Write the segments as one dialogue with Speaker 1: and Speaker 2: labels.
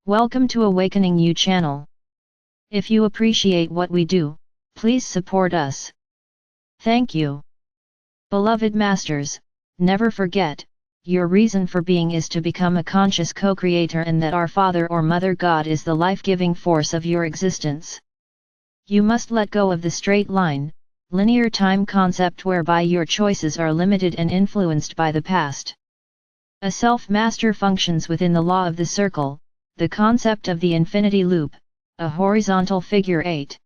Speaker 1: Welcome to Awakening You channel. If you appreciate what we do, please support us. Thank you. Beloved Masters, never forget, your reason for being is to become a conscious co-creator, and that our Father or Mother God is the life-giving force of your existence. You must let go of the straight line, linear time concept whereby your choices are limited and influenced by the past. A self-master functions within the law of the circle, the concept of the infinity loop, a horizontal figure 8.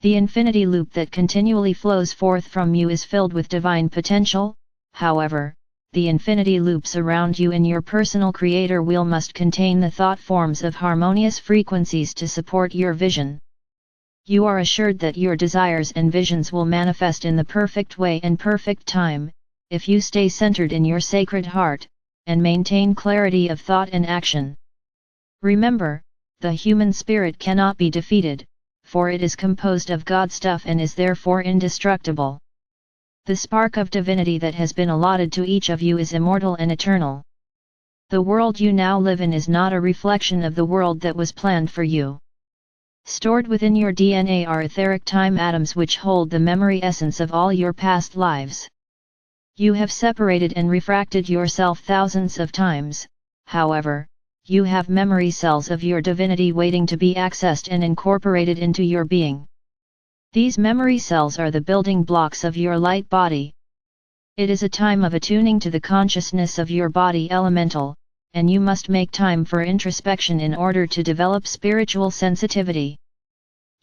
Speaker 1: The infinity loop that continually flows forth from you is filled with divine potential. However, the infinity loops around you in your personal creator wheel must contain the thought forms of harmonious frequencies to support your vision. You are assured that your desires and visions will manifest in the perfect way and perfect time, if you stay centered in your sacred heart, and maintain clarity of thought and action. Remember, the human spirit cannot be defeated, for it is composed of God stuff and is therefore indestructible. The spark of divinity that has been allotted to each of you is immortal and eternal. The world you now live in is not a reflection of the world that was planned for you. Stored within your DNA are etheric time atoms which hold the memory essence of all your past lives. You have separated and refracted yourself thousands of times, however, you have memory cells of your divinity waiting to be accessed and incorporated into your being. These memory cells are the building blocks of your light body. It is a time of attuning to the consciousness of your body elemental, and you must make time for introspection in order to develop spiritual sensitivity.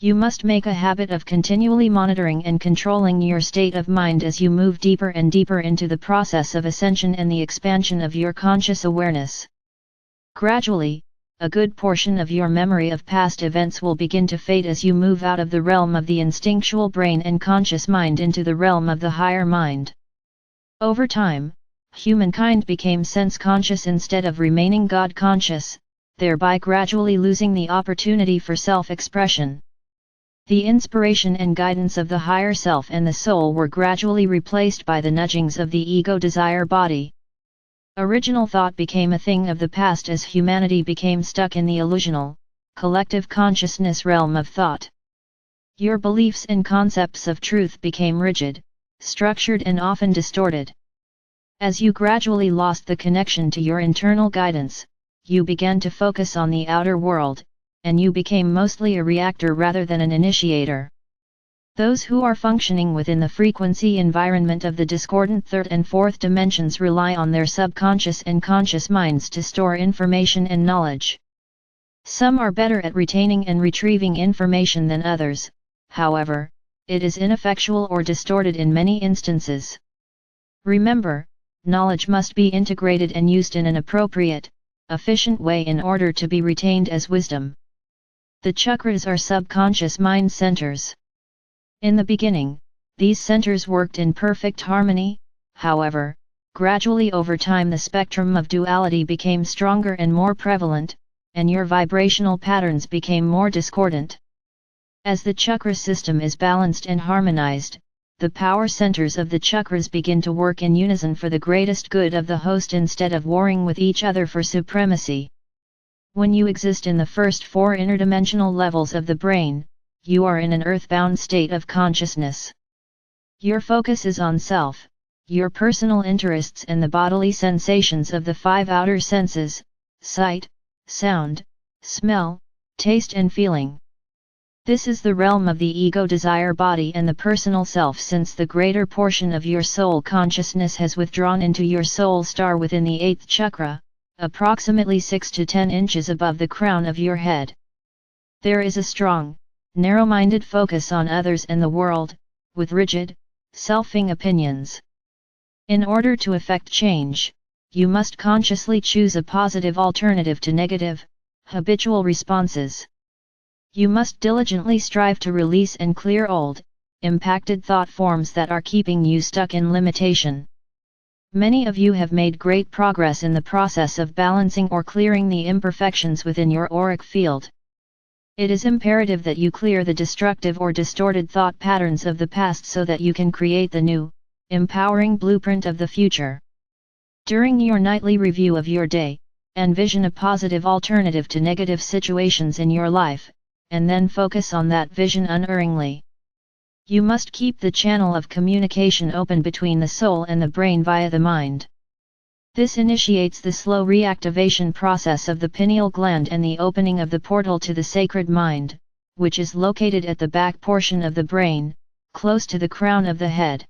Speaker 1: You must make a habit of continually monitoring and controlling your state of mind as you move deeper and deeper into the process of ascension and the expansion of your conscious awareness. Gradually, a good portion of your memory of past events will begin to fade as you move out of the realm of the instinctual brain and conscious mind into the realm of the higher mind. Over time, humankind became sense-conscious instead of remaining God-conscious, thereby gradually losing the opportunity for self-expression. The inspiration and guidance of the higher self and the soul were gradually replaced by the nudgings of the ego desire body. Original thought became a thing of the past as humanity became stuck in the illusional, collective consciousness realm of thought. Your beliefs and concepts of truth became rigid, structured and often distorted. As you gradually lost the connection to your internal guidance, you began to focus on the outer world, and you became mostly a reactor rather than an initiator. Those who are functioning within the frequency environment of the discordant third and fourth dimensions rely on their subconscious and conscious minds to store information and knowledge. Some are better at retaining and retrieving information than others, however, it is ineffectual or distorted in many instances. Remember, knowledge must be integrated and used in an appropriate, efficient way in order to be retained as wisdom. The chakras are subconscious mind centers. In the beginning, these centers worked in perfect harmony. However, gradually over time the spectrum of duality became stronger and more prevalent, and your vibrational patterns became more discordant. As the chakra system is balanced and harmonized, the power centers of the chakras begin to work in unison for the greatest good of the host instead of warring with each other for supremacy. When you exist in the first four interdimensional levels of the brain, you are in an earthbound state of consciousness. Your focus is on self, your personal interests and the bodily sensations of the five outer senses: sight, sound, smell, taste and feeling. This is the realm of the ego desire body and the personal self, since the greater portion of your soul consciousness has withdrawn into your soul star within the 8th chakra, approximately 6 to 10 inches above the crown of your head. There is a strong, narrow-minded focus on others and the world, with rigid, selfing opinions. In order to effect change, you must consciously choose a positive alternative to negative, habitual responses. You must diligently strive to release and clear old, impacted thought forms that are keeping you stuck in limitation. Many of you have made great progress in the process of balancing or clearing the imperfections within your auric field. It is imperative that you clear the destructive or distorted thought patterns of the past so that you can create the new, empowering blueprint of the future. During your nightly review of your day, Envision a positive alternative to negative situations in your life, and then focus on that vision unerringly. You must keep the channel of communication open between the soul and the brain via the mind. This initiates the slow reactivation process of the pineal gland and the opening of the portal to the sacred mind, which is located at the back portion of the brain, close to the crown of the head.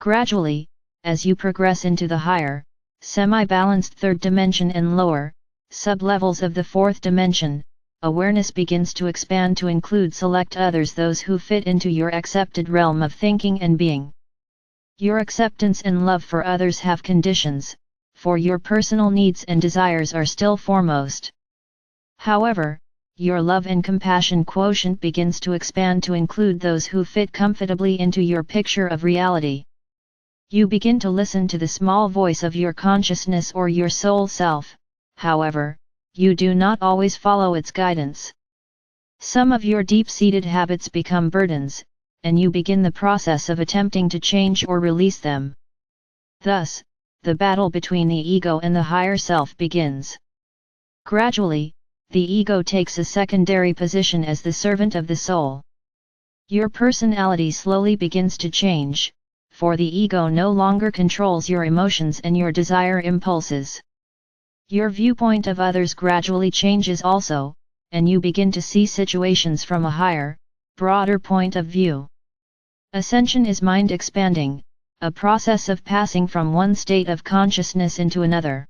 Speaker 1: Gradually, as you progress into the higher, semi-balanced third dimension and lower, sub-levels of the fourth dimension, awareness begins to expand to include select others, those who fit into your accepted realm of thinking and being. Your acceptance and love for others have conditions, for your personal needs and desires are still foremost. However, your love and compassion quotient begins to expand to include those who fit comfortably into your picture of reality. You begin to listen to the small voice of your consciousness or your soul self, however, you do not always follow its guidance. Some of your deep-seated habits become burdens, and you begin the process of attempting to change or release them. Thus, the battle between the ego and the higher self begins. Gradually, the ego takes a secondary position as the servant of the soul. Your personality slowly begins to change, for the ego no longer controls your emotions and your desire impulses. Your viewpoint of others gradually changes also, and you begin to see situations from a higher, broader point of view. Ascension is mind expanding, a process of passing from one state of consciousness into another.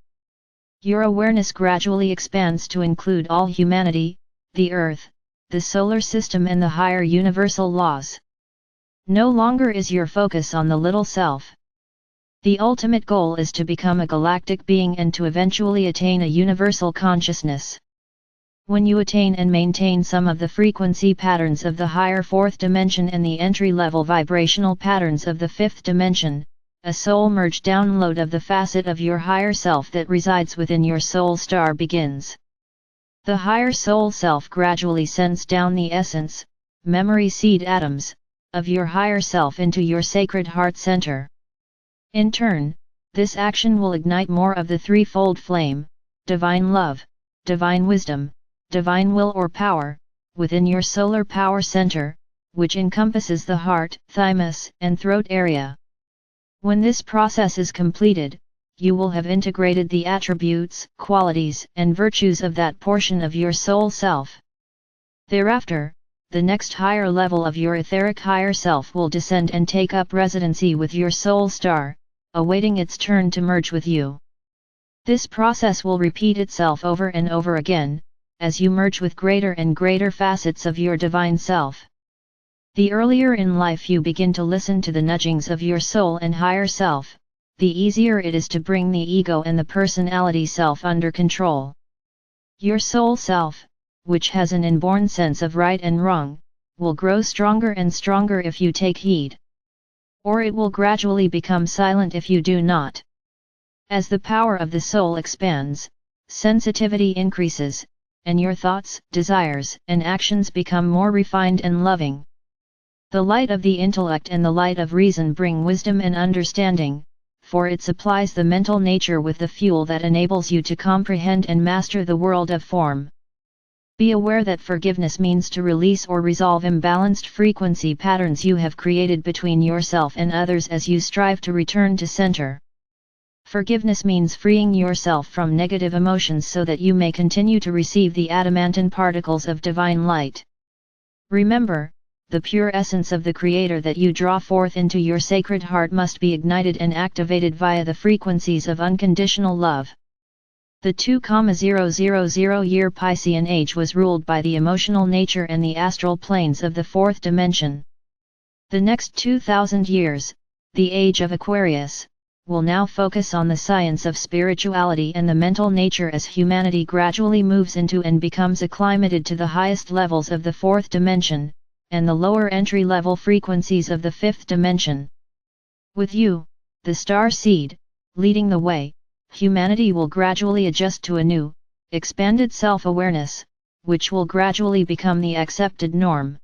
Speaker 1: Your awareness gradually expands to include all humanity, the earth, the solar system and the higher universal laws. No longer is your focus on the little self. The ultimate goal is to become a galactic being and to eventually attain a universal consciousness. When you attain and maintain some of the frequency patterns of the higher fourth dimension and the entry-level vibrational patterns of the fifth dimension, a soul merge download of the facet of your higher self that resides within your soul star begins. The higher soul self gradually sends down the essence, memory seed atoms, of your higher self into your sacred heart center. In turn, this action will ignite more of the threefold flame, divine love, divine wisdom, divine will or power, within your solar power center, which encompasses the heart, thymus, and throat area. When this process is completed, you will have integrated the attributes, qualities, and virtues of that portion of your soul self. Thereafter, the next higher level of your etheric higher self will descend and take up residency with your soul star, awaiting its turn to merge with you. This process will repeat itself over and over again, as you merge with greater and greater facets of your divine self. The earlier in life you begin to listen to the nudgings of your soul and higher self, the easier it is to bring the ego and the personality self under control. Your soul self, which has an inborn sense of right and wrong, will grow stronger and stronger if you take heed. Or it will gradually become silent if you do not. As the power of the soul expands, sensitivity increases, and your thoughts, desires, and actions become more refined and loving. The light of the intellect and the light of reason bring wisdom and understanding, for it supplies the mental nature with the fuel that enables you to comprehend and master the world of form. Be aware that forgiveness means to release or resolve imbalanced frequency patterns you have created between yourself and others as you strive to return to center. Forgiveness means freeing yourself from negative emotions so that you may continue to receive the adamantine particles of divine light. Remember, the pure essence of the Creator that you draw forth into your sacred heart must be ignited and activated via the frequencies of unconditional love. The 2,000-year Piscean age was ruled by the emotional nature and the astral planes of the fourth dimension. The next 2,000 years, the age of Aquarius, will now focus on the science of spirituality and the mental nature as humanity gradually moves into and becomes acclimated to the highest levels of the fourth dimension, and the lower entry-level frequencies of the fifth dimension. With you, the star seed, leading the way, humanity will gradually adjust to a new, expanded self-awareness, which will gradually become the accepted norm.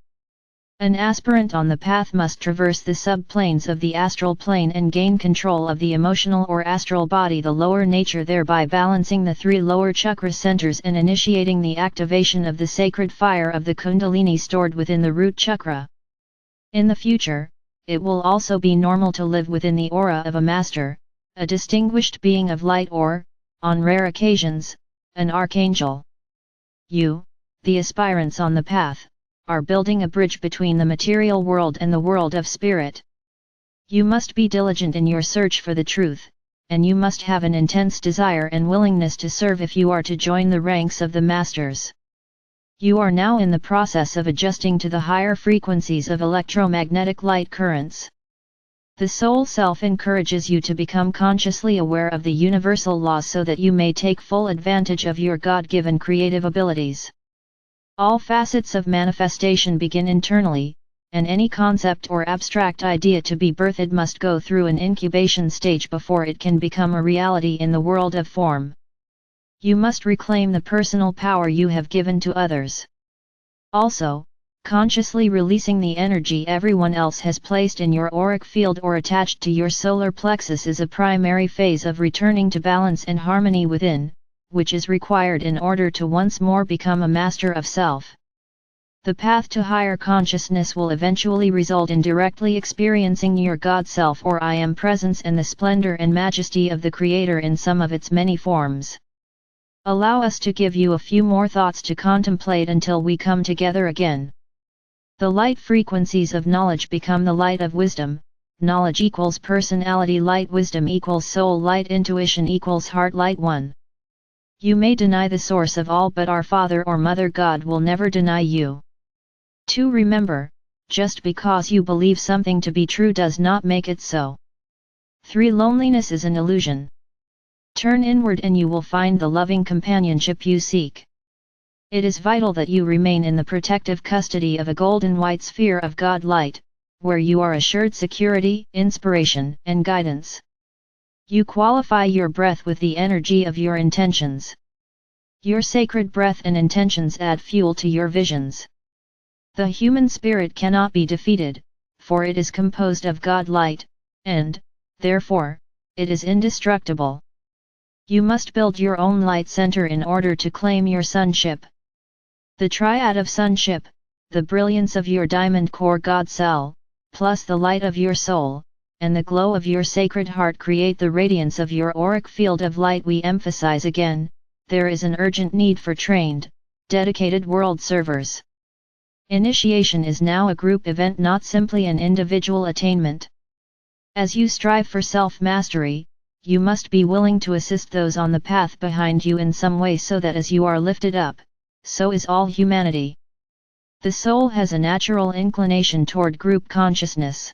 Speaker 1: An aspirant on the path must traverse the subplanes of the astral plane and gain control of the emotional or astral body, the lower nature, thereby balancing the 3 lower chakra centers and initiating the activation of the sacred fire of the Kundalini stored within the root chakra. In the future, it will also be normal to live within the aura of a master, a distinguished being of light, or, on rare occasions, an archangel. You, the aspirants on the path, are building a bridge between the material world and the world of spirit. You must be diligent in your search for the truth, and you must have an intense desire and willingness to serve if you are to join the ranks of the masters. You are now in the process of adjusting to the higher frequencies of electromagnetic light currents. The soul self encourages you to become consciously aware of the universal laws so that you may take full advantage of your God-given creative abilities. All facets of manifestation begin internally, and any concept or abstract idea to be birthed must go through an incubation stage before it can become a reality in the world of form. You must reclaim the personal power you have given to others. Also, consciously releasing the energy everyone else has placed in your auric field or attached to your solar plexus is a primary phase of returning to balance and harmony within, which is required in order to once more become a master of self. The path to higher consciousness will eventually result in directly experiencing your God Self or I Am presence and the splendor and majesty of the Creator in some of its many forms. Allow us to give you a few more thoughts to contemplate until we come together again. The light frequencies of knowledge become the light of wisdom. Knowledge equals personality light, wisdom equals soul light, intuition equals heart light 1. You may deny the source of all, but our Father or Mother God will never deny you. 2. Remember, just because you believe something to be true does not make it so. 3. Loneliness is an illusion. Turn inward and you will find the loving companionship you seek. It is vital that you remain in the protective custody of a golden white sphere of God light, where you are assured security, inspiration, and guidance. You qualify your breath with the energy of your intentions. Your sacred breath and intentions add fuel to your visions. The human spirit cannot be defeated, for it is composed of God light, and, therefore, it is indestructible. You must build your own light center in order to claim your sonship. The triad of sonship, the brilliance of your diamond core God cell, plus the light of your soul, and the glow of your sacred heart create the radiance of your auric field of light. We emphasize again, there is an urgent need for trained, dedicated world servers. Initiation is now a group event, not simply an individual attainment. As you strive for self-mastery, you must be willing to assist those on the path behind you in some way so that as you are lifted up, so is all humanity. The soul has a natural inclination toward group consciousness.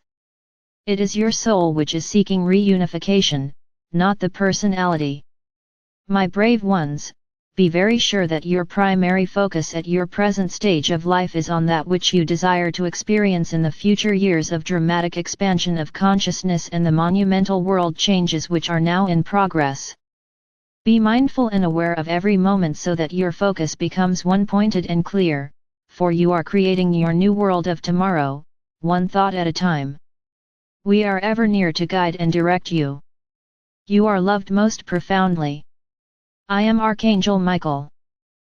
Speaker 1: It is your soul which is seeking reunification, not the personality. My brave ones, be very sure that your primary focus at your present stage of life is on that which you desire to experience in the future years of dramatic expansion of consciousness and the monumental world changes which are now in progress. Be mindful and aware of every moment so that your focus becomes one-pointed and clear, for you are creating your new world of tomorrow, one thought at a time. We are ever near to guide and direct you. You are loved most profoundly. I am Archangel Michael.